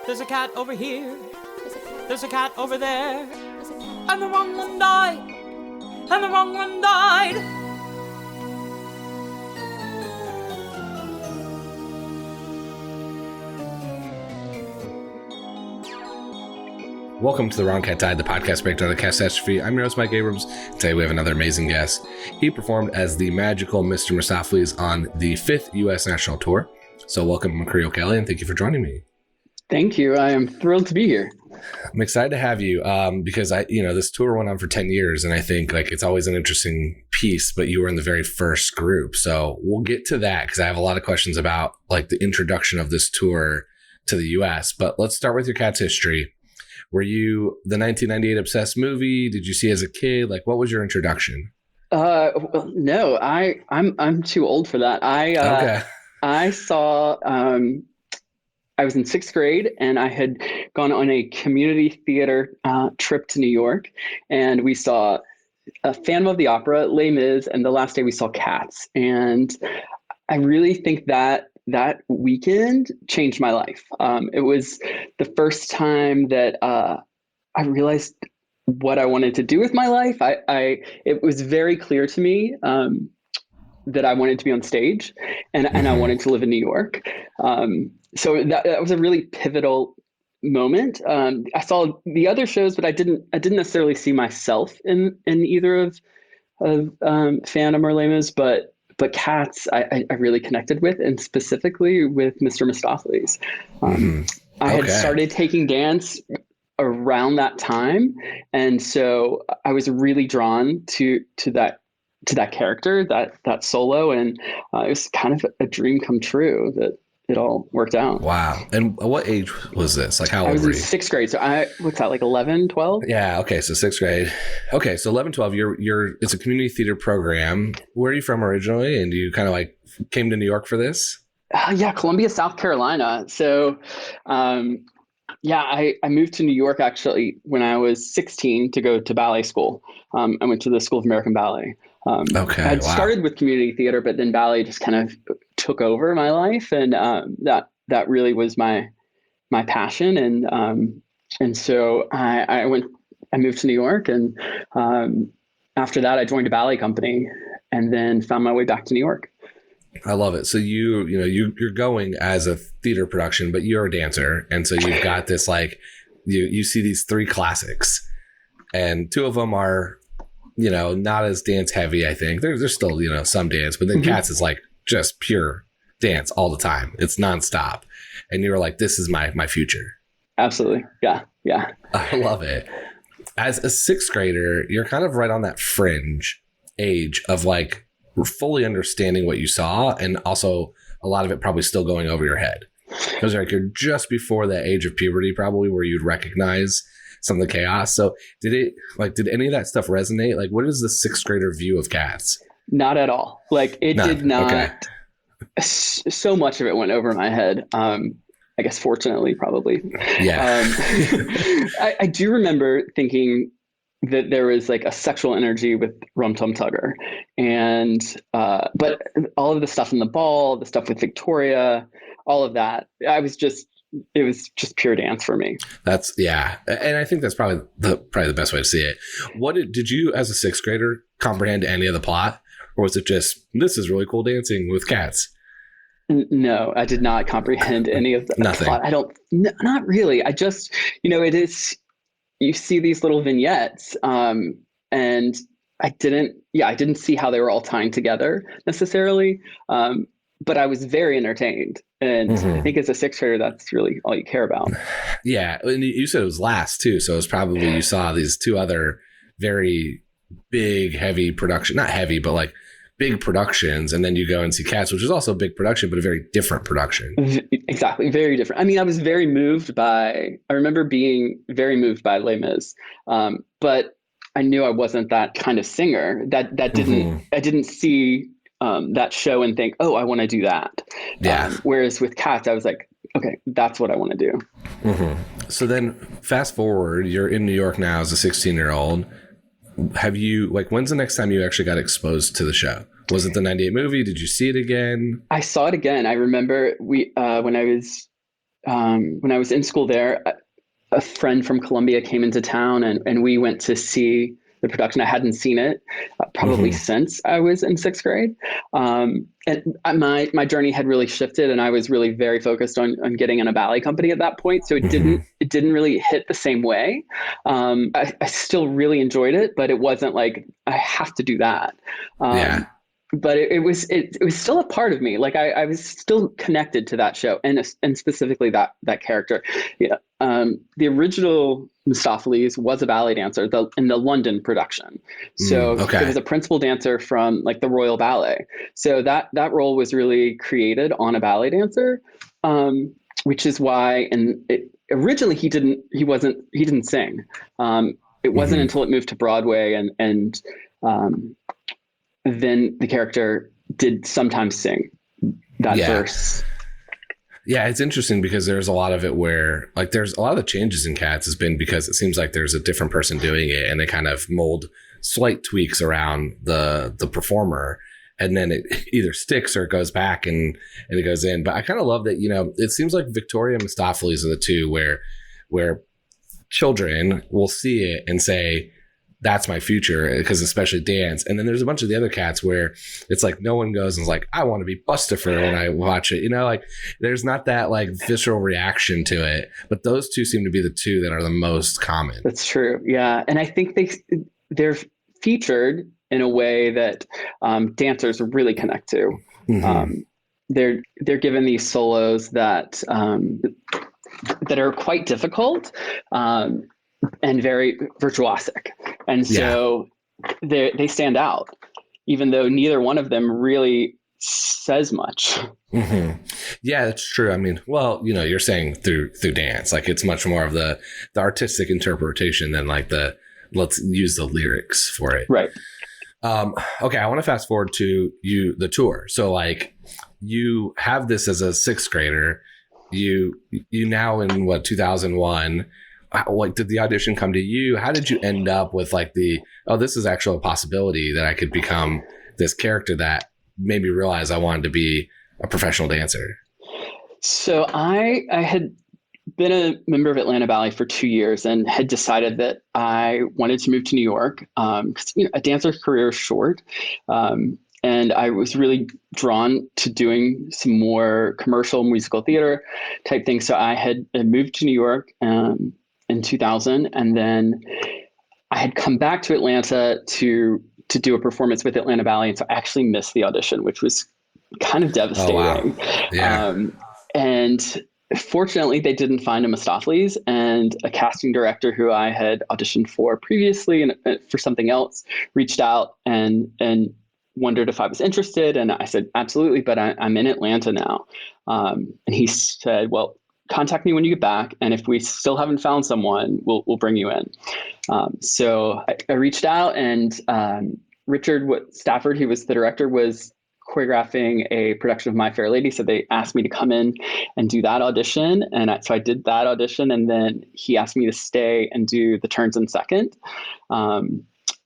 There's a cat over here. There's a cat over there. And the wrong one died. And the wrong one died. Welcome to The Wrong Cat Died, the podcast breakdown of the catastrophe. I'm your host, Mike Abrams. Today we have another amazing guest. He performed as the magical Mr. Mistoffelees on the 5th U.S. National Tour. So welcome, McCree O'Kelley, and thank you for joining me. Thank you. I am thrilled to be here. I'm excited to have you because this tour went on for 10 years, and I think it's always an interesting piece, but you were in the very first group. So we'll get to that because I have a lot of questions about the introduction of this tour to the U.S. But let's start with your cat's history. Were you the 1998 Obsessed movie? Did you see as a kid? What was your introduction? No, I'm too old for that. Okay. I saw, I was in 6th grade and I had gone on a community theater trip to New York, and we saw a Phantom of the Opera, Les Mis, and the last day we saw Cats. And I really think that weekend changed my life. It was the first time that I realized what I wanted to do with my life. It was very clear to me that I wanted to be on stage, and I wanted to live in New York. So that was a really pivotal moment. I saw the other shows, but I didn't necessarily see myself in either of Phantom or Les Mis, but Cats I really connected with, and specifically with Mr. Mistoffelees. I had started taking dance around that time, and so I was really drawn to that character, that solo, and it was kind of a dream come true that it all worked out. Wow. And what age was this? How old I was were in you? 6th grade. So what's that, 11, 12? Yeah. Okay. So 6th grade. Okay. So 11, 12, it's a community theater program. Where are you from originally? And you kind of came to New York for this? Yeah. Columbia, South Carolina. So, I moved to New York actually when I was 16 to go to ballet school. I went to the School of American Ballet. Okay. I'd started with community theater, but then ballet just kind of took over my life, and that really was my passion. And so I moved to New York, and after that I joined a ballet company, and then found my way back to New York. I love it. So you're going as a theater production, but you're a dancer, and so you've got this you see these 3 classics, and 2 of them are not as dance heavy. I think there's still some dance, but then Cats is just pure dance all the time. It's nonstop, and you were like, this is my future. Absolutely. Yeah. I love it. As a 6th grader, you're kind of right on that fringe age of fully understanding what you saw, and also a lot of it probably still going over your head, because you're just before that age of puberty probably where you'd recognize some of the chaos. So did any of that stuff resonate? What is the 6th grader view of Cats? Not at all. It did not. Okay. So much of it went over my head. I guess fortunately, probably. Yeah. I do remember thinking that there was a sexual energy with Rum Tum Tugger, and but all of the stuff in the ball, the stuff with Victoria, all of that, it was just pure dance for me. And I think that's probably the best way to see it. Did you as a 6th grader comprehend any of the plot, or was it just, this is really cool dancing with cats? No, I did not comprehend any of the plot. Not really. I just, it is, you see these little vignettes, and I didn't see how they were all tying together necessarily. But I was very entertained. And I think as a 6th grader, that's really all you care about. Yeah. And you said it was last too. So it was probably, you saw these 2 other very big, heavy production, not heavy, but big productions. And then you go and see Cats, which is also a big production, but a very different production. Exactly. Very different. I mean, I remember being very moved by Les Mis. But I knew I wasn't that kind of singer I didn't see that show and think, oh, I want to do that. Yeah. Whereas with Cats, I was like, okay, that's what I want to do. So then fast forward, you're in New York now as a 16-year-old. Have you, when's the next time you actually got exposed to the show? Was it the 98 movie? Did you see it again? I saw it again. I remember when I was when I was in school there, a friend from Columbia came into town, and we went to see the production. I hadn't seen it probably since I was in sixth grade. And my journey had really shifted, and I was really very focused on getting in a ballet company at that point. So it didn't really hit the same way. I still really enjoyed it, but it wasn't like I have to do that. But it was still a part of me. Like I was still connected to that show, and specifically that character. Yeah. The original Mistoffelees was a ballet dancer in the London production. So it was a principal dancer from like the Royal Ballet. So that role was really created on a ballet dancer, which is why. And originally he didn't sing. It wasn't until it moved to Broadway and then the character did sometimes sing that verse. Yeah, it's interesting because there's a lot of it where like there's a lot of the changes in Cats has been because it seems like there's a different person doing it and they kind of mold slight tweaks around the performer, and then it either sticks or it goes back and it goes in. But I kind of love that, it seems like Victoria and Mistoffelees are the two where children will see it and say, that's my future, because especially dance. And then there's a bunch of the other cats where it's like no one goes and is like, I want to be Bustifer when I watch it. Like there's not that like visceral reaction to it. But those two seem to be the two that are the most common. That's true. Yeah. And I think they're featured in a way that dancers really connect to. They're given these solos that are quite difficult. And very virtuosic. And so they stand out, even though neither one of them really says much. Yeah, it's true. I mean, well, you're saying through dance, like it's much more of the artistic interpretation than like let's use the lyrics for it. Right. Okay, I want to fast forward to the tour. So like you have this as a sixth grader, you now in 2001, like did the audition come to you? How did you end up with like this is actually a possibility that I could become this character that made me realize I wanted to be a professional dancer? So I had been a member of Atlanta Ballet for 2 years and had decided that I wanted to move to New York because a dancer's career is short. And I was really drawn to doing some more commercial musical theater type things. So I had moved to New York in 2000, and then I had come back to Atlanta to do a performance with Atlanta Ballet, and so I actually missed the audition, which was kind of devastating. Oh, wow. Yeah. And fortunately, they didn't find a Mistoffelees, and a casting director who I had auditioned for previously and for something else reached out and wondered if I was interested, and I said absolutely, but I'm in Atlanta now. And he said, well, contact me when you get back, and if we still haven't found someone, we'll bring you in. So I reached out, and Richard Stafford, who was the director, was choreographing a production of My Fair Lady. So they asked me to come in and do that audition. And so I did that audition, and then he asked me to stay and do the turns in second.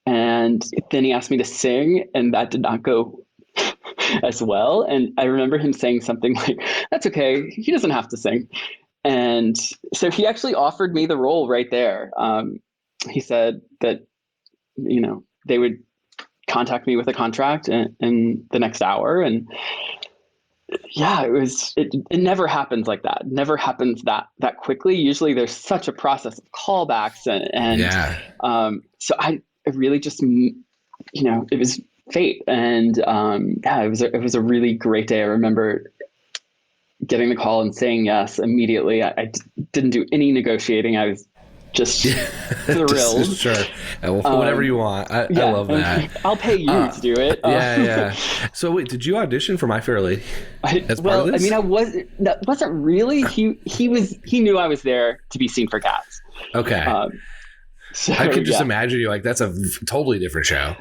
And then he asked me to sing, and that did not go as well. And I remember him saying something like, that's okay, he doesn't have to sing. And so he actually offered me the role right there. He said that, they would contact me with a contract in the next hour. And yeah, it never happens like that. It never happens that quickly. Usually there's such a process of callbacks so I really just, it was fate. And it was a really great day. I remember getting the call and saying yes immediately. I didn't do any negotiating. I was just thrilled. Sure. Whatever you want. I love that. I'll pay you to do it. Yeah. So wait, did you audition for My Fair Lady as part of this? I mean, that wasn't really. He knew I was there to be seen for Cats. Okay. So, I could just imagine you like, that's a totally different show.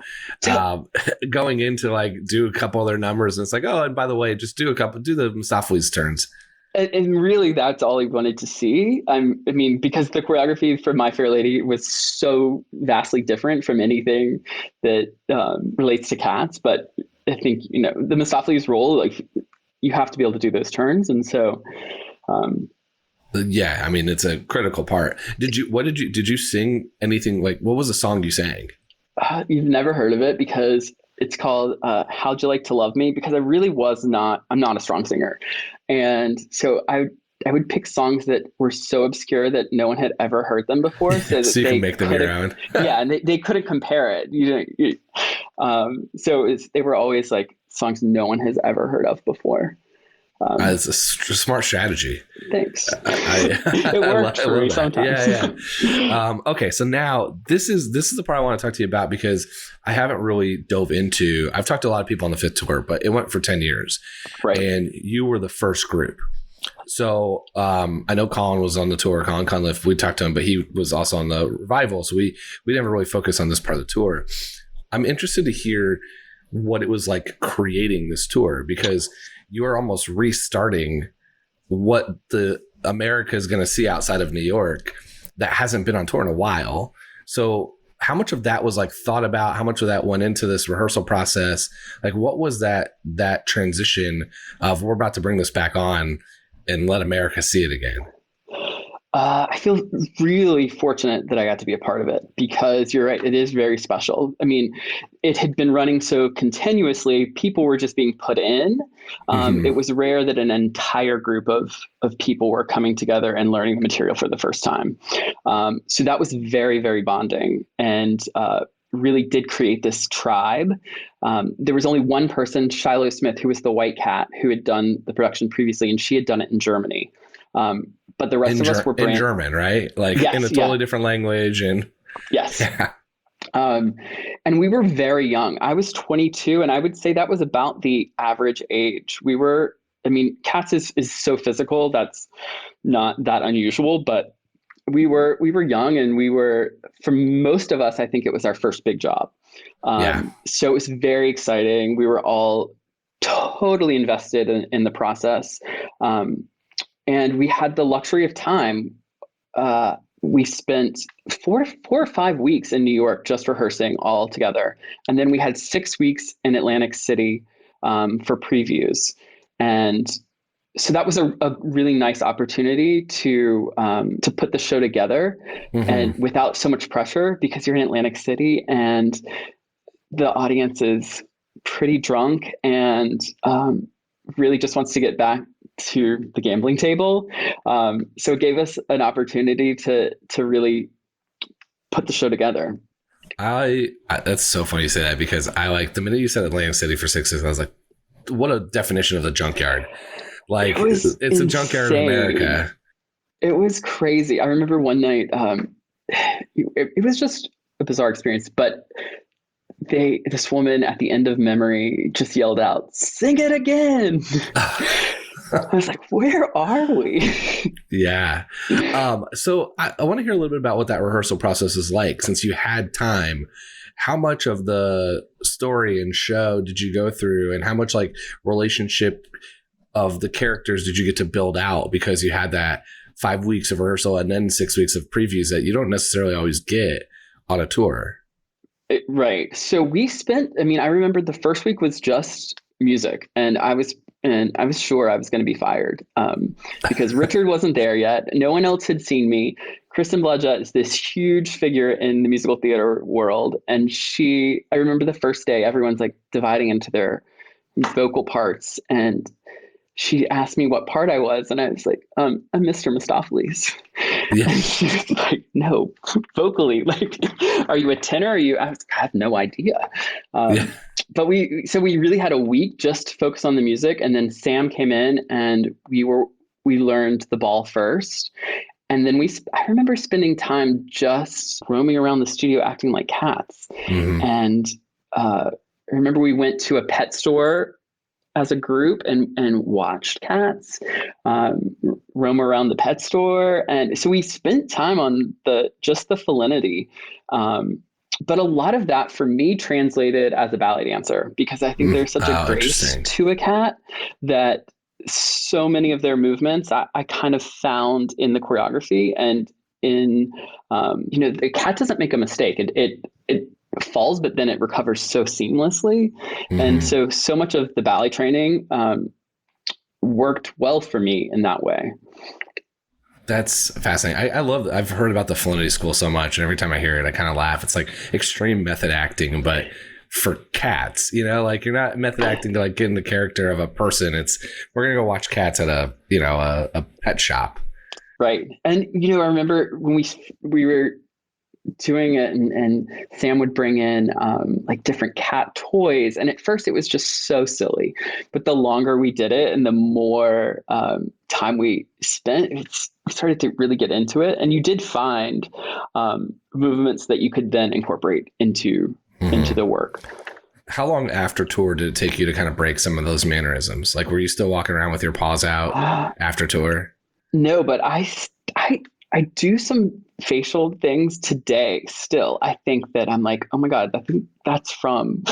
Going into like do a couple other numbers, and it's like, oh, and by the way, just do the Mistoffelees turns. And really, that's all he wanted to see. Because the choreography for My Fair Lady was so vastly different from anything that relates to Cats. But I think, the Mistoffelees role, like, you have to be able to do those turns. And so Yeah, I mean, it's a critical part. Did you sing anything? Like, what was the song you sang? You've never heard of it because it's called How'd You Like to Love Me? Because I'm not a strong singer. And so I would pick songs that were so obscure that no one had ever heard them before. So that So you can make them your own. Yeah, and they couldn't compare it. They were always like songs no one has ever heard of before. It's a smart strategy. Thanks. It worked for me sometimes. Yeah. Okay, so now this is the part I want to talk to you about because I haven't really dove into. I've talked to a lot of people on the fifth tour, but it went for 10 years, right? And you were the first group. So I know Colin was on the tour. Colin Cunliffe, we talked to him, but he was also on the revival. So we never really focused on this part of the tour. I'm interested to hear what it was like creating this tour because you are almost restarting what the America is going to see outside of New York that hasn't been on tour in a while. So how much of that was like thought about? How much of that went into this rehearsal process? Like what was that transition of we're about to bring this back on and let America see it again? I feel really fortunate that I got to be a part of it because you're right. It is very special. I mean, it had been running so continuously. People were just being put in. It was rare that an entire group of people were coming together and learning the material for the first time. So that was very, very bonding and really did create this tribe. There was only one person, Shiloh Smith, who was the white cat, who had done the production previously, and she had done it in Germany. But the rest of us were in German, right? Like yes, in a totally different language. And yes. Yeah. And we were very young. I was 22, and I would say that was about the average age. Cats is so physical. That's not that unusual, but we were young, and for most of us, I think it was our first big job. So it was very exciting. We were all totally invested in the process. And we had the luxury of time. We spent four or 5 weeks in New York just rehearsing all together. And then we had 6 weeks in Atlantic City for previews. And so that was a really nice opportunity to put the show together and without so much pressure because you're in Atlantic City and the audience is pretty drunk and really just wants to get back to the gambling table. So it gave us an opportunity to really put the show together. That's so funny you say that because I like the minute you said Atlantic City for 6 days, I was like, what a definition of the junkyard. Like it's insane. A junkyard in America. It was crazy. I remember one night, it was just a bizarre experience, but this woman at the end of Memory just yelled out, "Sing it again." I was like, where are we? Yeah. So I want to hear a little bit about what that rehearsal process is like. Since you had time, how much of the story and show did you go through and how much like relationship of the characters did you get to build out because you had that 5 weeks of rehearsal and then 6 weeks of previews that you don't necessarily always get on a tour? Right. So I remember the first week was just music and I was sure I was going to be fired because Richard wasn't there yet. No one else had seen me. Kristen Bludgett is this huge figure in the musical theater world. And I remember the first day, everyone's like dividing into their vocal parts. And she asked me what part I was. And I was like, I'm Mr. Mistoffelees. Yeah. And she was like, no, vocally, like, are you a tenor? I have no idea. But we really had a week just to focus on the music. And then Sam came in and we learned the ball first. And then I remember spending time just roaming around the studio acting like cats. And I remember we went to a pet store as a group and watched cats roam around the pet store. And so we spent time on just the felinity. But a lot of that for me translated as a ballet dancer because I think there's such a grace to a cat that so many of their movements I kind of found in the choreography and in, the cat doesn't make a mistake. It falls, but then it recovers so seamlessly. And so much of the ballet training worked well for me in that way. That's fascinating. I love I've heard about the Felinity School so much, and every time I hear it, I kind of laugh. It's like extreme method acting, but for cats, you know, like you're not method acting to like get in the character of a person. It's we're gonna go watch cats at a pet shop. Right. And, I remember when we were doing it and Sam would bring in like different cat toys. And at first it was just so silly, but the longer we did it and the more time we spent, we started to really get into it. And you did find movements that you could then incorporate into the work. How long after tour did it take you to kind of break some of those mannerisms? Like, were you still walking around with your paws out after tour? No, but I do some facial things today still. I think that I'm like, oh my God, I think that's from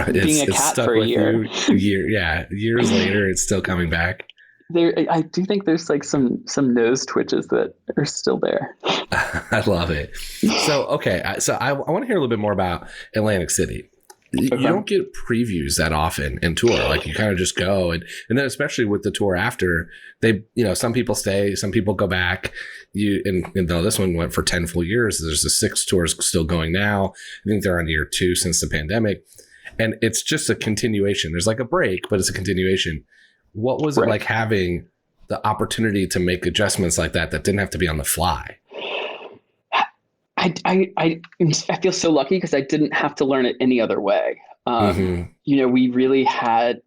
being a cat for a year. Years later, it's still coming back. I do think there's like some nose twitches that are still there. I love it. So, okay. So I want to hear a little bit more about Atlantic City. You don't get previews that often in tour. Like you kind of just go and then especially with the tour after they, some people stay, some people go back. And though this one went for 10 full years, there's the 6 tours still going now. I think they're on year 2 since the pandemic. And it's just a continuation. There's like a break, but it's a continuation. What was it like having the opportunity to make adjustments like that didn't have to be on the fly? I feel so lucky because I didn't have to learn it any other way. We really had,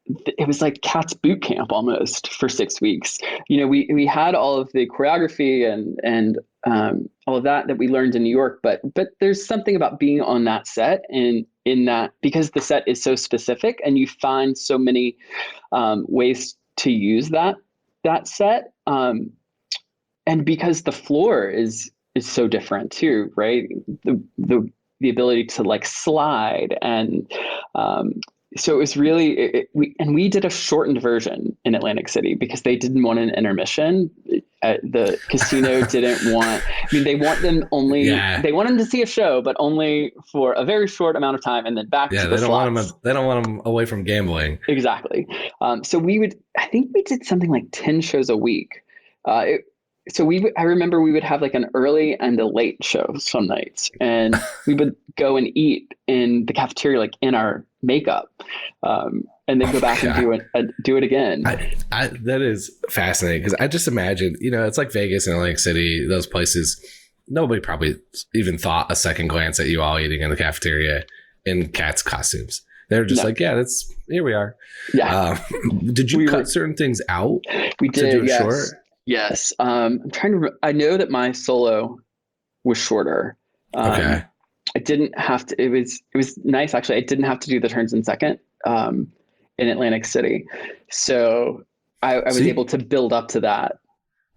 it was like Cats boot camp almost for 6 weeks. We had all of the choreography and all of that we learned in New York, but there's something about being on that set and in that, because the set is so specific and you find so many ways to use that set. And because the floor is so different too, right? The ability to like slide and so it was really we did a shortened version in Atlantic City because they didn't want an intermission. The casino didn't want. I mean, they want them only. Yeah. They want them to see a show, but only for a very short amount of time, and then back to the slots. They don't want them away from gambling. Exactly. So I think we did something like 10 shows a week. I remember we would have like an early and a late show some nights, and we would go and eat in the cafeteria, like in our makeup, and then go back and do it again. That is fascinating because I just imagine, it's like Vegas and Atlantic City, those places. Nobody probably even thought a second glance at you all eating in the cafeteria in Cats costumes. They're just like, yeah, here we are. Yeah. Did you cut certain things out? We did. To do it short? Yes. I'm trying to. I know that my solo was shorter. Okay. I didn't have to. It was nice actually. I didn't have to do the turns in second in Atlantic City, so I was able to build up to that.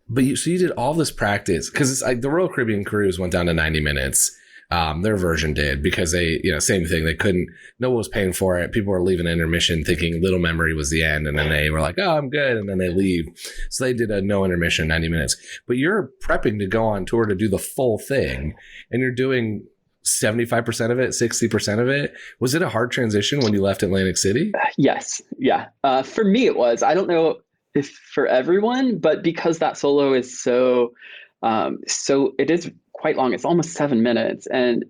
But you did all this practice because it's like the Royal Caribbean cruise went down to 90 minutes. Their version did because they, same thing. They couldn't, no one was paying for it. People were leaving intermission thinking Little Memory was the end. And then they were like, oh, I'm good. And then they leave. So they did a no intermission, 90 minutes. But you're prepping to go on tour to do the full thing. And you're doing 75% of it, 60% of it. Was it a hard transition when you left Atlantic City? Yes. Yeah. For me, it was. I don't know if for everyone, but because that solo is so it is quite long. It's almost 7 minutes and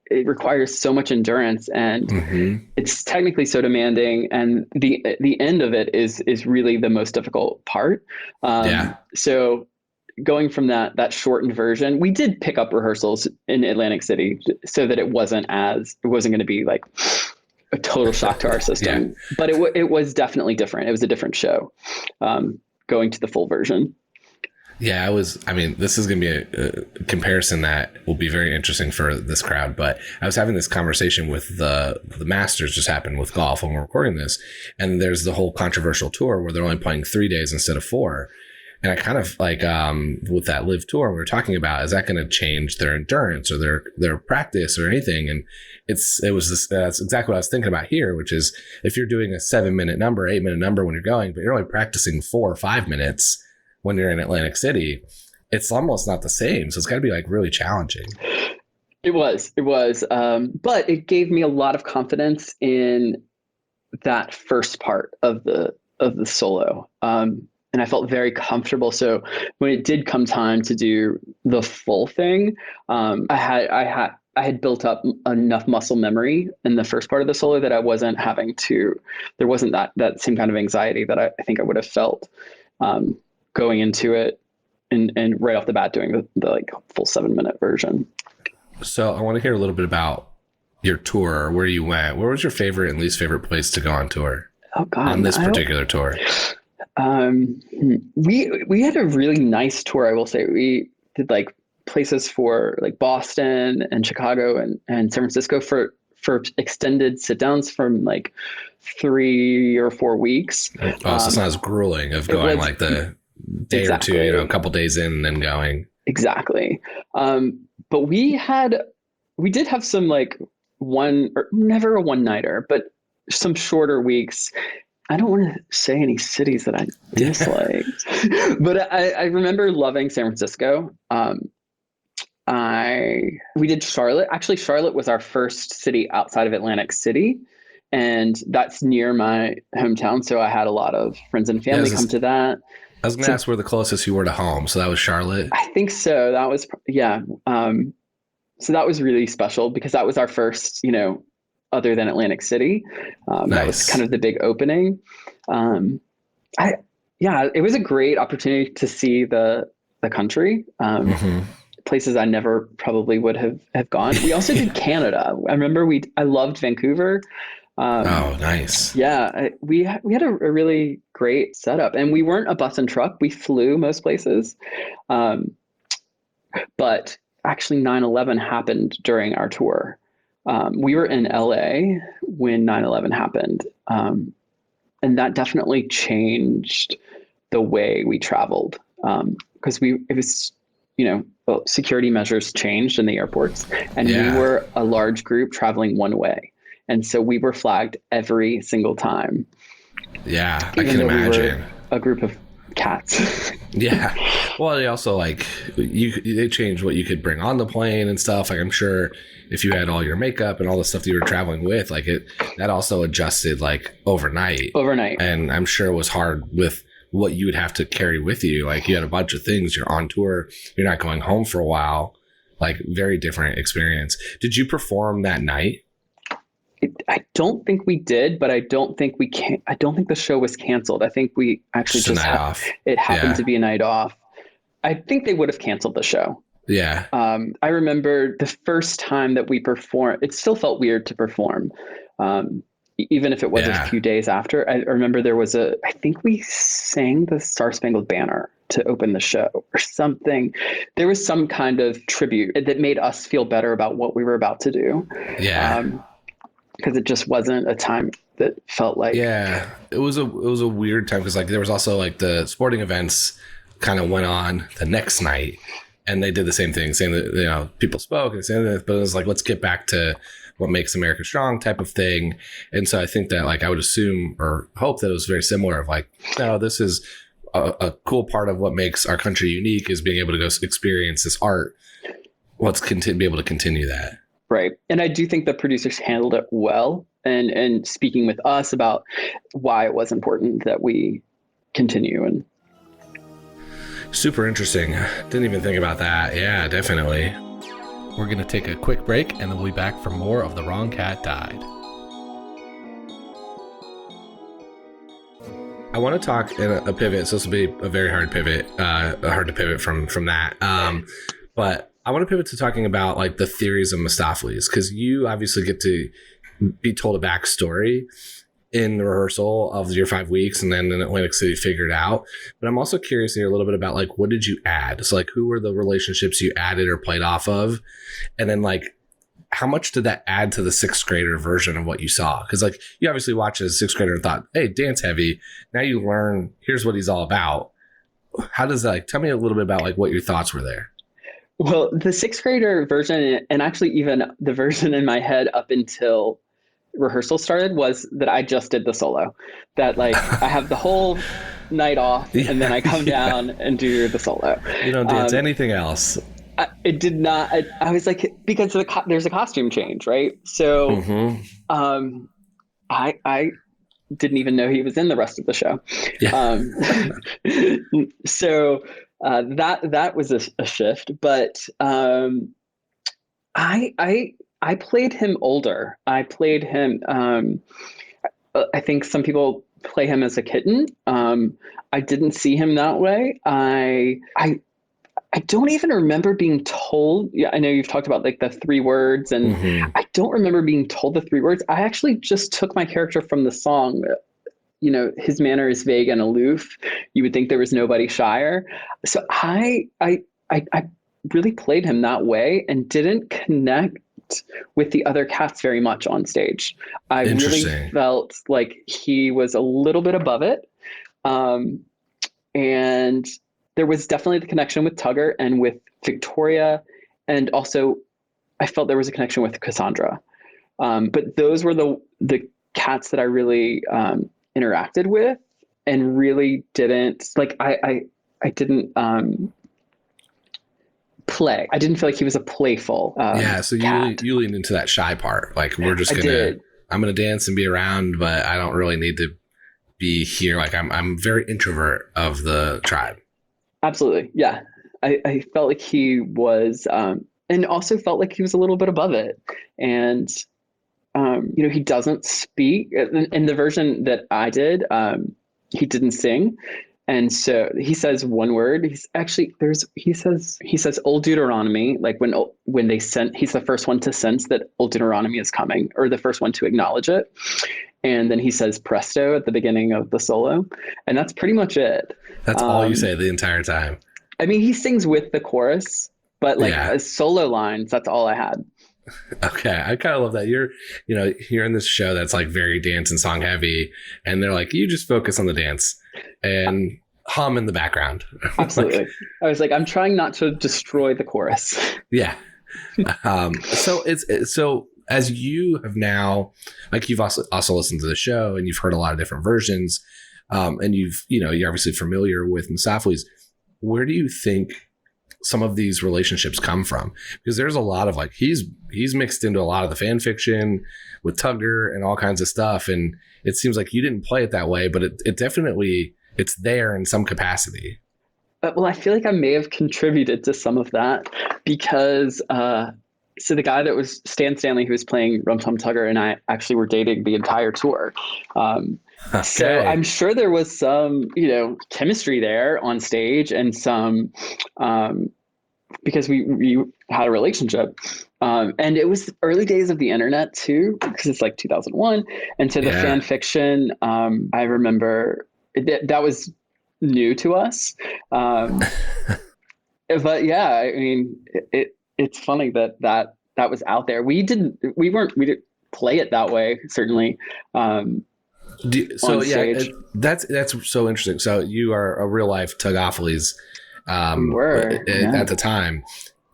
it requires so much endurance and it's technically so demanding. And the end of it is really the most difficult part. So going from that shortened version, we did pick up rehearsals in Atlantic City so that it wasn't going to be like a total shock to our system, but it was definitely different. It was a different show, going to the full version. Yeah, this is going to be a comparison that will be very interesting for this crowd. But I was having this conversation with the Masters just happened with golf when we're recording this. And there's the whole controversial tour where they're only playing 3 days instead of 4. And I kind of like with that live tour we were talking about, is that going to change their endurance or their practice or anything? And that's exactly what I was thinking about here, which is if you're doing a 7-minute number, 8-minute number when you're going, but you're only practicing 4 or 5 minutes when you're in Atlantic City, it's almost not the same. So it's got to be like really challenging. It was, but it gave me a lot of confidence in that first part of the solo. and I felt very comfortable. So when it did come time to do the full thing, I had built up enough muscle memory in the first part of the solo that I wasn't there wasn't that same kind of anxiety that I think I would have felt going into it and right off the bat doing the like full 7-minute version. So I want to hear a little bit about your tour, where you went. Where was your favorite and least favorite place to go on tour? Oh God, on this particular tour? We had a really nice tour, I will say. We did like places for like Boston and Chicago and San Francisco for extended sit downs from like 3 or 4 weeks. Oh, so it's not as grueling of going like the day or two, a couple days in and then going. Exactly. But we did have some like never a one-nighter, but some shorter weeks. I don't want to say any cities that I disliked, but I remember loving San Francisco. We did Charlotte. Actually, Charlotte was our first city outside of Atlantic City, and that's near my hometown. So I had a lot of friends and family come to that. I was going to ask where the closest you were to home. So that was Charlotte? I think so. That was, yeah. So that was really special because that was our first, other than Atlantic City. Nice. That was kind of the big opening. It was a great opportunity to see the country. Places I never probably would have gone. We also did Canada. I remember I loved Vancouver. Oh, nice. Yeah, we had a really great setup, and we weren't a bus and truck. We flew most places. But actually 9/11 happened during our tour. We were in LA when 9/11 happened. And that definitely changed the way we traveled. Because security measures changed in the airports, and we were a large group traveling one way. And so we were flagged every single time. Yeah, I can imagine. We were a group of cats. Yeah. Well, they also they changed what you could bring on the plane and stuff. Like I'm sure if you had all your makeup and all the stuff that you were traveling with, that also adjusted overnight. And I'm sure it was hard with what you would have to carry with you. Like you had a bunch of things, you're on tour, you're not going home for a while, very different experience. Did you perform that night? I don't think we did, but I don't think the show was canceled. I think we actually it happened to be a night off. I think they would have canceled the show. Yeah. I remember the first time that we performed, it still felt weird to perform. Even if it was a few days after. I remember I think we sang the Star Spangled Banner to open the show or something. There was some kind of tribute that made us feel better about what we were about to do. Yeah. Because it just wasn't a time that felt like. Yeah, it was a weird time because there was also the sporting events kind of went on the next night, and they did the same thing, saying that people spoke and saying that, but it was let's get back to what makes America strong type of thing. And so I think that I would assume or hope that it was very similar of this is a cool part of what makes our country unique is being able to go experience this art. Let's be able to continue that. Right. And I do think the producers handled it well and speaking with us about why it was important that we continue. And super interesting. Didn't even think about that. Yeah, definitely. We're going to take a quick break and then we'll be back for more of The Wrong Cat Died. I want to talk in a pivot. So this will be a very hard pivot, hard to pivot from that. But I want to pivot to talking about the theories of Mistoffelees, because you obviously get to be told a backstory in the rehearsal of your 5 weeks and then in Atlantic City figured out. But I'm also curious to hear a little bit about what did you add? So who were the relationships you added or played off of? And then how much did that add to the sixth grader version of what you saw? Because you obviously watched as a sixth grader and thought, hey, dance heavy. Now you learn, here's what he's all about. How does that, tell me a little bit about what your thoughts were there. Well, the sixth grader version, and actually even the version in my head up until rehearsal started, was that I just did the solo. That I have the whole night off and then I come down and do the solo. You don't dance anything else. It did not. I was because there's a costume change, right? So I didn't even know he was in the rest of the show. Yeah. So that was a shift, but I played him older. I played him. I think some people play him as a kitten. I didn't see him that way. I don't even remember being told. Yeah, I know you've talked about like the 3 words, and I don't remember being told the 3 words. I actually just took my character from the song. You know, his manner is vague and aloof. You would think there was nobody shyer. So I really played him that way and didn't connect with the other cats very much on stage. I really felt like he was a little bit above it. And there was definitely the connection with Tugger and with Victoria. And also I felt there was a connection with Cassandra. But those were the cats that I really interacted with, and really didn't like, I didn't play. I didn't feel like he was a playful so cat. you leaned into that shy part. Like, we're just I'm gonna dance and be around, but I don't really need to be here. Like, I'm very introvert of the tribe. Absolutely. Yeah. I felt like he was, and also felt like he was a little bit above it. And, you know, he doesn't speak in the version that I did. He didn't sing. And so he says one word. He says Old Deuteronomy, like when they sent, he's the first one to sense that Old Deuteronomy is coming, or the first one to acknowledge it. And then he says presto at the beginning of the solo. And that's pretty much it. That's all you say the entire time. I mean, he sings with the chorus, but like as solo lines, that's all I had. Okay. I kind of love that. You're in this show that's like very dance and song heavy, and they're like, you just focus on the dance and hum in the background. Absolutely. I was like, I'm trying not to destroy the chorus. Yeah. So as you have now, like, you've also listened to the show and you've heard a lot of different versions, and you're obviously familiar with Mistoffelees. Where do you think some of these relationships come from? Because there's a lot of like, he's mixed into a lot of the fan fiction with Tugger and all kinds of stuff. And it seems like you didn't play it that way, but it definitely, it's there in some capacity. Well, I feel like I may have contributed to some of that because, so the guy that was Stan Stanley, who was playing Rum Tum Tugger, and I actually were dating the entire tour. Okay. So I'm sure there was some, chemistry there on stage, and some, because we had a relationship. And it was early days of the internet too, because it's like 2001. And so the fan fiction, I remember that was new to us. But yeah, I mean, it's funny that was out there. We didn't play it that way, certainly. That's so interesting. So you are a real life Tuggoffelees at the time.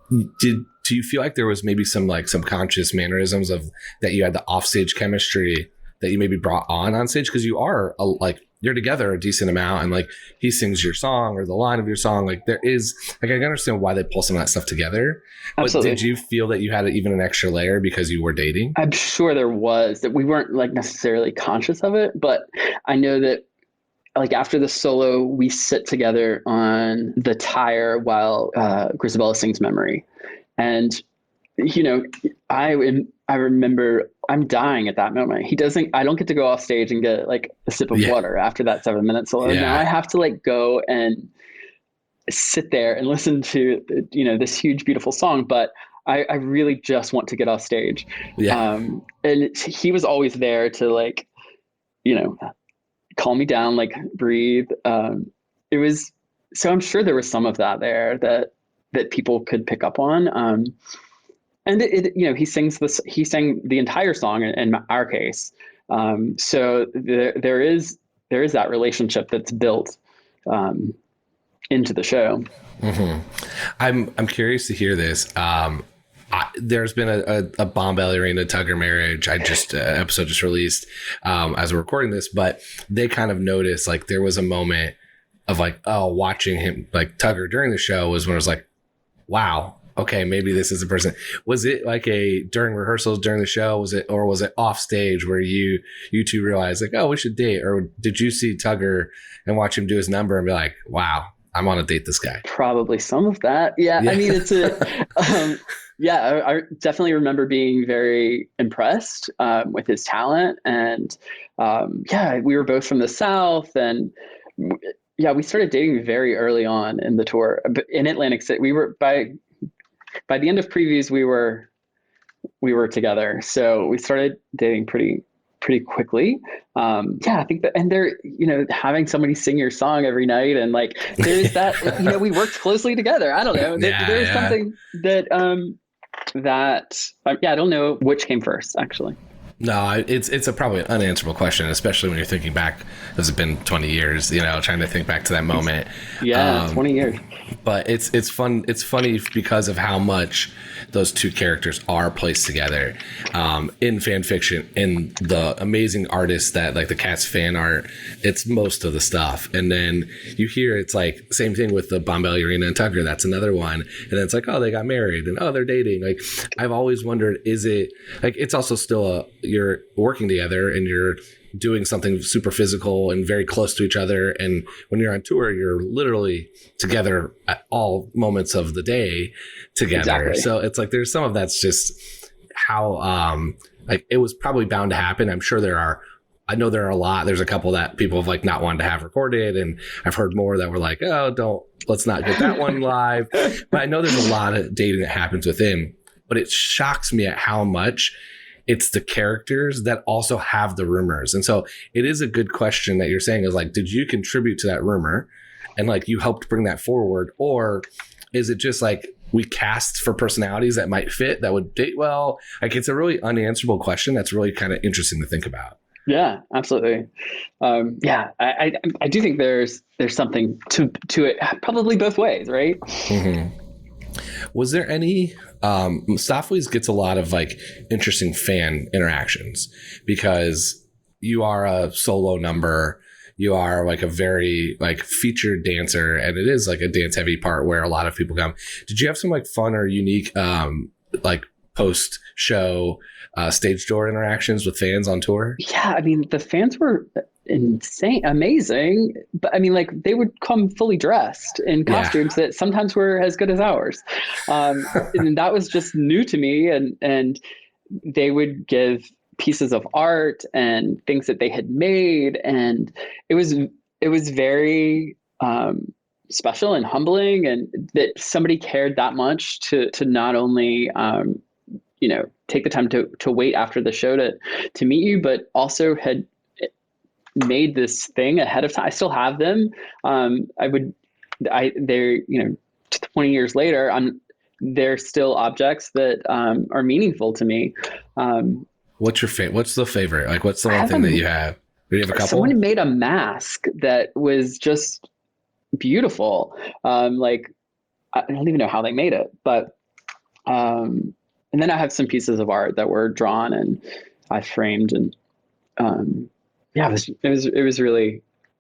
Do you feel like there was maybe some subconscious mannerisms of that you had the offstage chemistry that you maybe brought on stage? Because you are you're together a decent amount, and he sings your song or the line of your song. There is I can understand why they pull some of that stuff together. Absolutely. But did you feel that you had even an extra layer because you were dating? I'm sure there was, that we weren't necessarily conscious of it, but I know that after the solo, we sit together on the tire while Grisabella sings Memory. And, I remember I'm dying at that moment. I don't get to go off stage and get a sip of water after that 7-minute solo. Yeah. Now I have to go and sit there and listen to, this huge, beautiful song. But I really just want to get off stage. Yeah. And he was always there to calm me down, breathe. It was, so I'm sure there was some of that there that people could pick up on. And he sang the entire song in our case. So there is that relationship that's built into the show. Mm-hmm. I'm curious to hear this. There's been a Bomb Ballerina Tugger marriage. Episode just released as we're recording this, but they kind of noticed there was a moment of watching him Tugger during the show was when it was wow, okay, maybe this is a person. Was it like during rehearsals, during the show, was it off stage where you two realized like, oh, we should date? Or did you see Tugger and watch him do his number and be like, wow, I want to date this guy? Probably some of that. Yeah. I mean, it's I definitely remember being very impressed with his talent. And we were both from the South, and we started dating very early on in the tour. But in Atlantic City, we were by the end of previews, we were together. So we started dating pretty quickly. I think that, and they're, having somebody sing your song every night, and like, there's that, we worked closely together. I don't know. There's something that, I don't know which came first, actually. No, it's probably an unanswerable question, especially when you're thinking back. Has it been 20 years? Trying to think back to that moment. 20 years. But it's fun. It's funny because of how much those two characters are placed together in fan fiction. In the amazing artists that like the Cats fan art, it's most of the stuff. And then you hear it's like same thing with the Bombay Arena and Tugger. That's another one. And then it's like, oh, they got married, and oh, they're dating. Like I've always wondered, is it like it's also still you're working together and you're doing something super physical and very close to each other. And when you're on tour, you're literally together at all moments of the day together. Exactly. So it's like, there's some of that's just how, like it was probably bound to happen. I'm sure I know there are a lot. There's a couple that people have like not wanted to have recorded. And I've heard more that were like, oh, let's not get that one live. But I know there's a lot of dating that happens within, but it shocks me at how much it's the characters that also have the rumors. And so it is a good question that you're saying is like, did you contribute to that rumor and like you helped bring that forward? Or is it just like we cast for personalities that might fit, that would date well? Like it's a really unanswerable question that's really kind of interesting to think about. Yeah, absolutely. I do think there's something to it, probably both ways, right? Mm-hmm. Was there any Mistoffelees gets a lot of like interesting fan interactions because you are a solo number, you are like a very like featured dancer, and it is like a dance heavy part where a lot of people come. Did you have some like fun or unique like post show stage door interactions with fans on tour? Yeah, I mean the fans were insane, amazing, but I mean like they would come fully dressed in costumes that sometimes were as good as ours, and that was just new to me. And they would give pieces of art and things that they had made, and it was very special and humbling, and that somebody cared that much to not only take the time to wait after the show to meet you, but also had made this thing ahead of time. I still have them. They're 20 years later, they're still objects that are meaningful to me. What's your favorite? What's the favorite? Like, what's the one thing that you have? Do you have a couple? Someone made a mask that was just beautiful. Like, I don't even know how they made it, but and then I have some pieces of art that were drawn and I framed, and it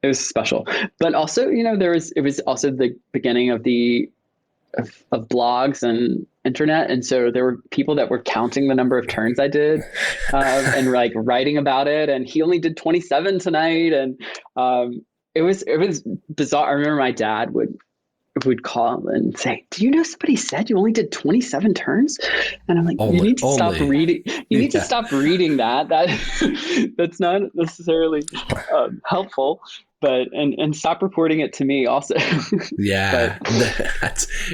was special. But also, it was also the beginning of of blogs and internet, and so there were people that were counting the number of turns I did and like writing about it. And he only did 27 tonight, and it was bizarre. I remember my dad would call and say, "Do you know somebody said you only did 27 turns?" And I'm like, "You need to stop reading. You need to stop reading that. That's not necessarily helpful." But and stop reporting it to me also. Yeah,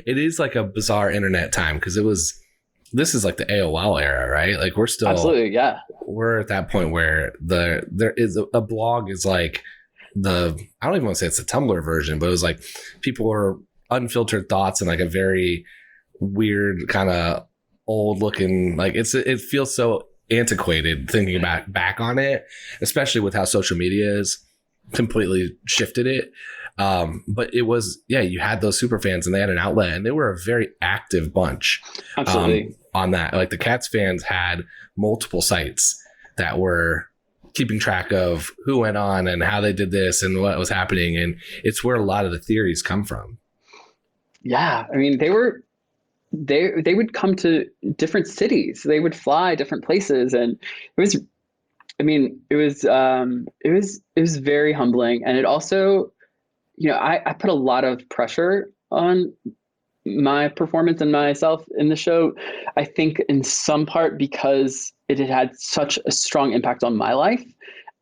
it is like a bizarre internet time, because this is like the AOL era, right? Like we're still absolutely, we're at that point where there is a blog is like I don't even want to say it's the Tumblr version, but it was like people were unfiltered thoughts and like a very weird kind of old looking, like it feels so antiquated thinking back on it, especially with how social media is completely shifted it. But it was, you had those super fans and they had an outlet, and they were a very active bunch. Absolutely. On that. Like the Cats fans had multiple sites that were keeping track of who went on and how they did this and what was happening. And it's where a lot of the theories come from. Yeah. I mean, they were they would come to different cities. They would fly different places, and it was, I mean, it was very humbling. And it also, I put a lot of pressure on my performance and myself in the show. I think in some part because it had had such a strong impact on my life,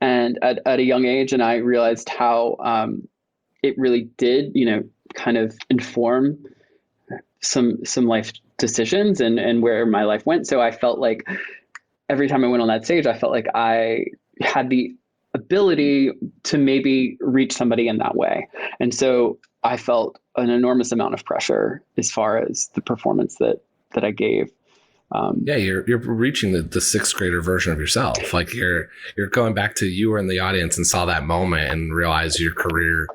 and at a young age, and I realized how it really did, kind of inform some life decisions and where my life went. So I felt like every time I went on that stage, I felt like I had the ability to maybe reach somebody in that way. And so I felt an enormous amount of pressure as far as the performance that I gave. Yeah, you're reaching the sixth grader version of yourself. Like you're going back to, you were in the audience and saw that moment and realized your career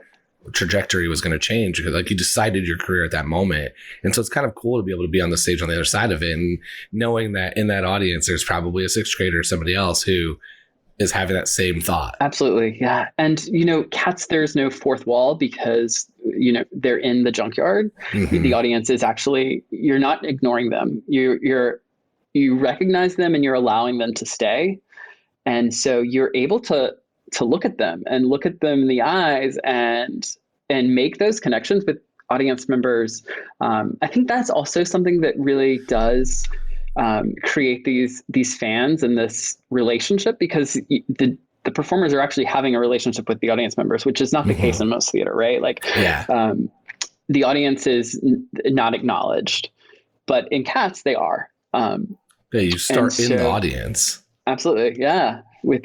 trajectory was going to change, because like you decided your career at that moment. And so it's kind of cool to be able to be on the stage on the other side of it, and knowing that in that audience there's probably a sixth grader or somebody else who is having that same thought. Absolutely. Yeah. And, cats, there's no fourth wall because, they're in the junkyard. Mm-hmm. The audience is actually, you're not ignoring them. You recognize them and you're allowing them to stay. And so you're able to look at them and look at them in the eyes and make those connections with audience members. I think that's also something that really does create these fans and this relationship, because the performers are actually having a relationship with the audience members, which is not the case in most theater, right? Like, the audience is not acknowledged, but in Cats they are. Yeah, you start in the audience. Absolutely, yeah, with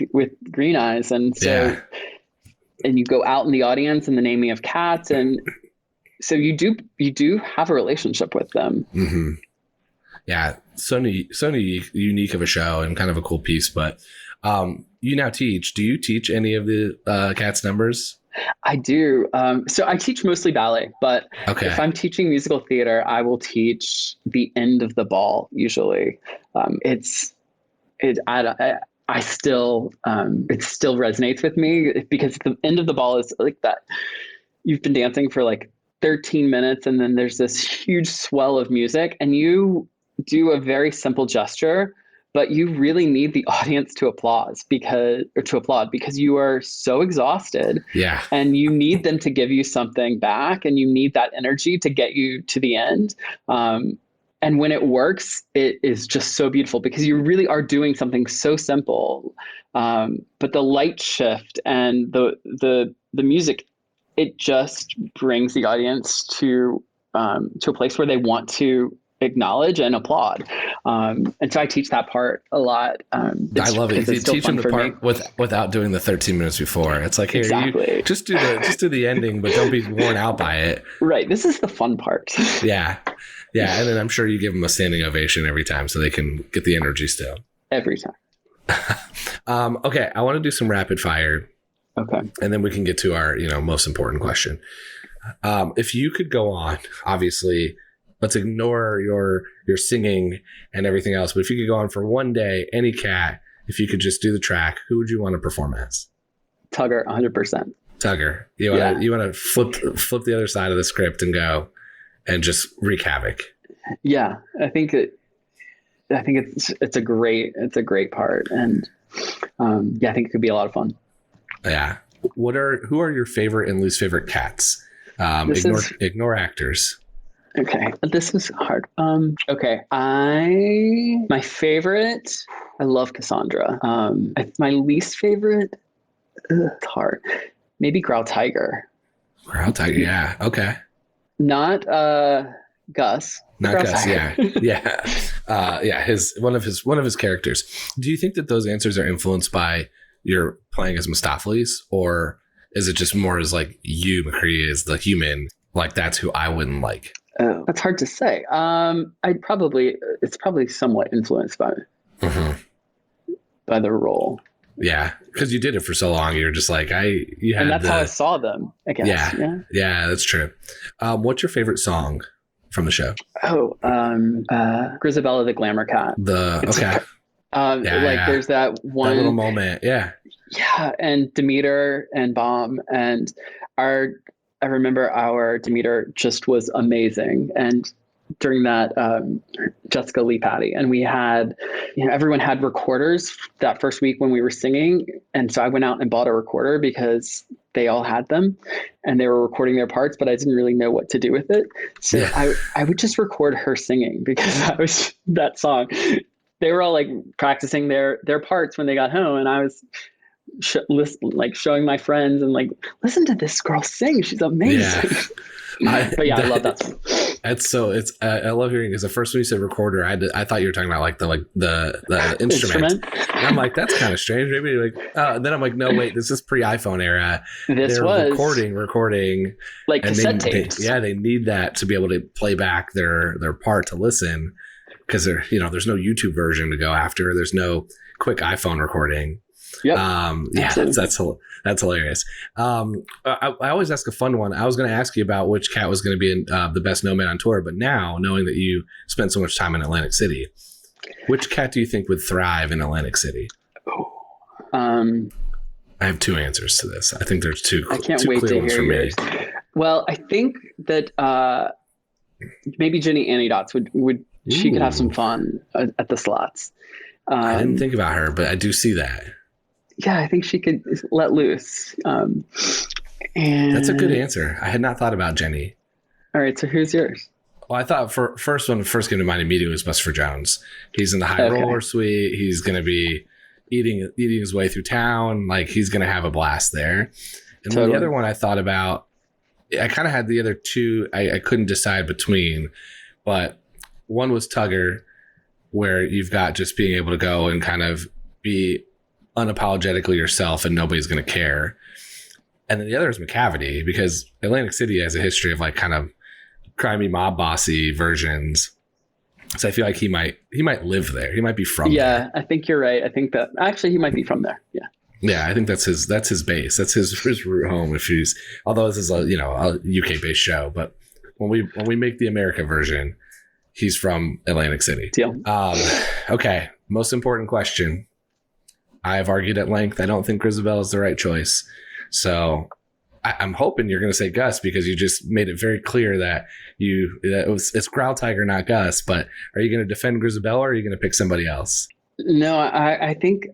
green eyes, and so and you go out in the audience in the naming of Cats, and so you do have a relationship with them. Mm-hmm. Yeah, so unique of a show and kind of a cool piece. But you now teach. Do you teach any of the Cats numbers? I do. So I teach mostly ballet, but if I'm teaching musical theater, I will teach the end of the ball usually. It still resonates with me, because the end of the ball is like that. You've been dancing for like 13 minutes, and then there's this huge swell of music, and you do a very simple gesture, but you really need the audience to applaud because you are so exhausted. Yeah. And you need them to give you something back, and you need that energy to get you to the end. And when it works, it is just so beautiful, because you really are doing something so simple. But the light shift and the music, it just brings the audience to a place where they want to acknowledge and applaud. And so I teach that part a lot. I love it. You teach them the part without doing the 13 minutes before. It's like, here, you just do the ending, but don't be worn out by it. Right. This is the fun part. Yeah. Yeah. And then I'm sure you give them a standing ovation every time so they can get the energy still. Every time. Okay. I want to do some rapid fire. Okay. And then we can get to our, most important question. If you could go on, obviously, let's ignore your singing and everything else. But if you could go on for one day, any cat, if you could just do the track, who would you want to perform as? Tugger, 100%. Tugger. You want to flip the other side of the script and go and just wreak havoc. Yeah, I think it's a great part, and I think it could be a lot of fun. Yeah. Who are your favorite and least favorite cats? Ignore actors. Okay, this is hard. Okay, my favorite, I love Cassandra. My least favorite, it's hard. Maybe Growl Tiger. Growl Tiger, yeah. Okay. Not Gus. Not Gus, yeah. Yeah. One of his characters. Do you think that those answers are influenced by your playing as Mistoffelees, or is it just more as like you, McCree, is the human, like that's who I wouldn't like? Oh, that's hard to say. It's probably somewhat influenced by the role. Yeah, because you did it for so long. You're just like and that's how I saw them, I guess. Yeah, that's true. What's your favorite song from the show? Oh, Grisabella the Glamour Cat. There's that one little moment. Yeah, and Demeter and Bomb, and I remember our Demeter just was amazing, and during that Jessica Lee Patty, and we had, everyone had recorders that first week when we were singing, and so I went out and bought a recorder because they all had them, and they were recording their parts, but I didn't really know what to do with it. So yeah. I would just record her singing because that was that song. They were all like practicing their parts when they got home, and I was showing my friends and like, listen to this girl sing, she's amazing. I love that song. I love hearing, because at first when you said recorder, I thought you were talking about like the instrument. And I'm like, that's kind of strange. Maybe like, then I'm like, no, wait, this is pre-iPhone era. They're recording like cassette tapes. They need that to be able to play back their part to listen, because there's no YouTube version to go after. There's no quick iPhone recording. Yep. That's hilarious. I always ask a fun one. I was going to ask you about which cat was going to be in the best nomad on tour, but now knowing that you spent so much time in Atlantic City, which cat do you think would thrive in Atlantic City? I have two answers to this. I think there's two. I can't wait to hear yours. Well, I think that maybe Jenny Anidots would she could have some fun at the slots. I didn't think about her, but I do see that. Yeah, I think she could let loose. And that's a good answer. I had not thought about Jenny. All right, so who's yours? Well, I thought first came to mind immediately was Buster Jones. He's in the high roller suite. He's going to be eating his way through town. Like, he's going to have a blast there. And then the other one I thought about, I kind of had the other two I couldn't decide between, but one was Tugger, where you've got just being able to go and kind of be unapologetically yourself and nobody's going to care. And then the other is McCavity, because Atlantic City has a history of like kind of crimey mob bossy versions. So I feel like he might live there. He might be from there. Yeah, I think you're right. I think that actually he might be from there. Yeah. Yeah, I think that's his base. That's his root home. Although this is a UK based show, but when we make the America version, he's from Atlantic City. Deal. Okay. Most important question. I have argued at length. I don't think Grizabella is the right choice. So I'm hoping you're going to say Gus, because you just made it very clear that it's Growl Tiger, not Gus. But are you going to defend Grizabella, or are you going to pick somebody else? No, I think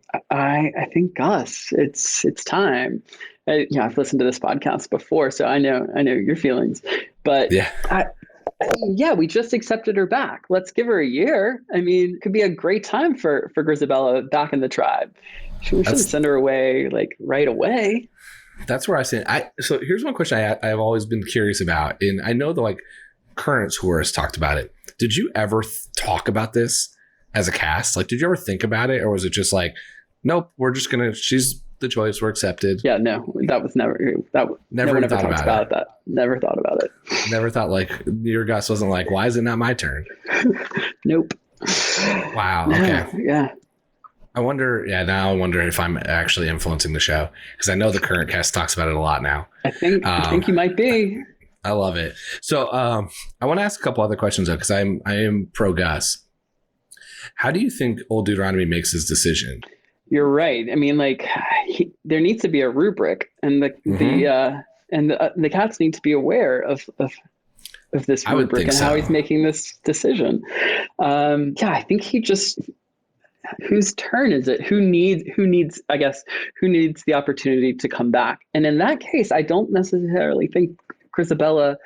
Gus. It's time. I've listened to this podcast before, so I know your feelings. But yeah, we just accepted her back. Let's give her a year. I mean, it could be a great time for Grizabella back in the tribe. We shouldn't send her away like right away. That's where I say. So here's one question I've always been curious about, and I know the like current tourists talked about it. Did you ever talk about this as a cast? Like, did you ever think about it, or was it just like, nope, she's the choice, we're accepted? Yeah, no, that was never thought about that. Never thought about it. Never thought, like, your Gus wasn't like, why is it not my turn? Nope. Wow. Okay. Yeah. I wonder if I'm actually influencing the show, because I know the current cast talks about it a lot now. I think you might be. I love it. So I want to ask a couple other questions though, because I am pro Gus. How do you think Old Deuteronomy makes his decision? You're right. I mean, like, there needs to be a rubric, and the cats need to be aware of this rubric and how he's making this decision. I think he just. Whose turn is it? Who needs the opportunity to come back? And in that case, I don't necessarily think Grizabella,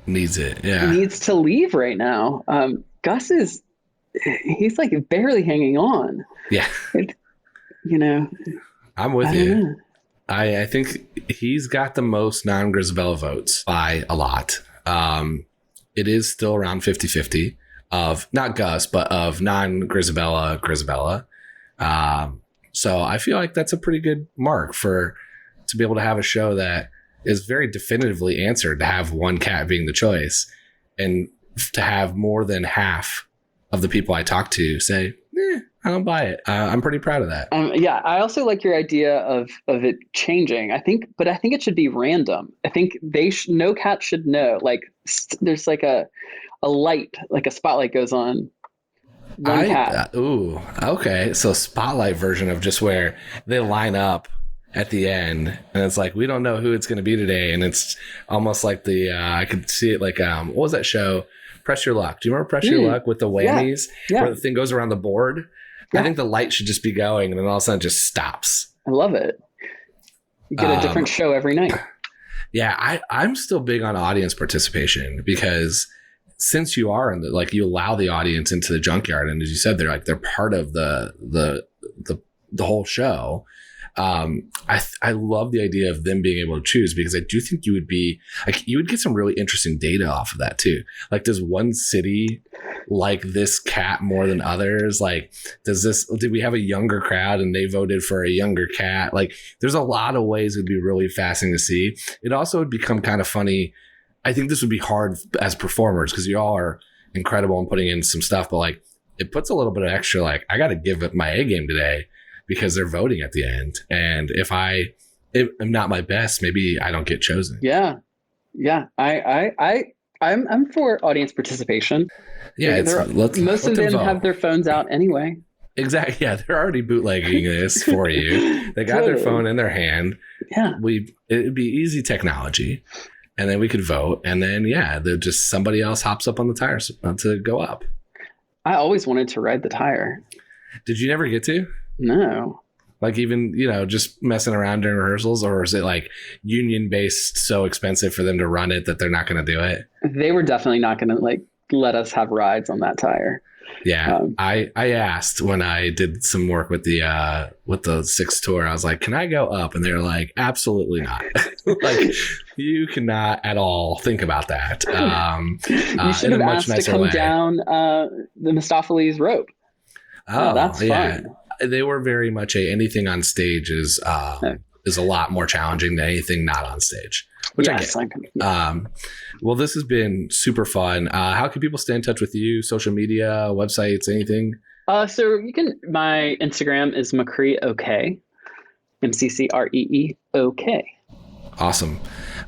needs it. Yeah, needs to leave right now. Gus he's like barely hanging on. Yeah. I'm with you. I think he's got the most non-Grizabella votes by a lot. It is still around 50-50 of not Gus, but of non-Grizabella. So I feel like that's a pretty good mark to be able to have a show that is very definitively answered, to have one cat being the choice, and to have more than half of the people I talk to say, I don't buy it. I'm pretty proud of that. I also like your idea of it changing. I think it should be random. I think no cat should know. Like, there's like a light, like a spotlight goes on one cat. Okay. So spotlight version of just where they line up at the end, and it's like, we don't know who it's going to be today. And it's almost like I could see it like, what was that show? Press Your Luck. Do you remember Press Your Luck with the whammies where the thing goes around the board? Yeah. I think the light should just be going, and then all of a sudden it just stops. I love it. You get a different show every night. Yeah, I'm still big on audience participation, because since you are you allow the audience into the junkyard, and as you said, they're part of the whole show. I love the idea of them being able to choose, because I do think you would get some really interesting data off of that too. Like, does one city like this cat more than others? Like, did we have a younger crowd and they voted for a younger cat? Like, there's a lot of ways it'd be really fascinating to see. It also would become kind of funny. I think this would be hard as performers, because you all are incredible in putting in some stuff, but like, it puts a little bit of extra, like, I got to give it my A game today, because they're voting at the end. And if I'm not my best, maybe I don't get chosen. Yeah. I'm for audience participation. Yeah. Most of them have their phones out anyway. Exactly. Yeah. They're already bootlegging this for you. They got their phone in their hand. Yeah. It'd be easy technology. And then we could vote. And then, just somebody else hops up on the tires to go up. I always wanted to ride the tire. Did you never get to? No. Like, even, just messing around during rehearsals, or is it like union based, so expensive for them to run it that they're not going to do it? They were definitely not going to let us have rides on that tire. Yeah. I asked when I did some work with the Six tour, I was like, can I go up? And they were like, absolutely not. Like, you cannot at all think about that. You should have asked to come down the Mistoffelees rope. Oh, that's fun. Yeah. They were very much anything on stage is a lot more challenging than anything not on stage, which I get. Well, this has been super fun. How can people stay in touch with you? Social media, websites, anything? So my Instagram is McCree O'Kelley, McCreeOK. Awesome.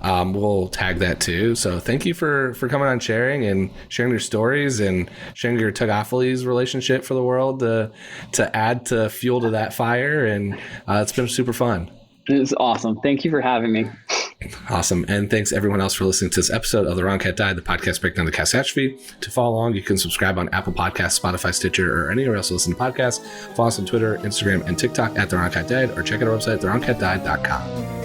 We'll tag that too. So thank you for coming on, sharing your stories and sharing your Tuggoffelees relationship for the world to add to fuel to that fire. And it's been super fun. It was awesome. Thank you for having me. Awesome. And thanks everyone else for listening to this episode of The Wrong Cat Died, the podcast breakdown of the catastrophe. To follow along, you can subscribe on Apple Podcasts, Spotify, Stitcher, or anywhere else you listen to podcasts. Follow us on Twitter, Instagram, and TikTok at The Wrong Cat Died, or check out our website, thewrongcatdied.com.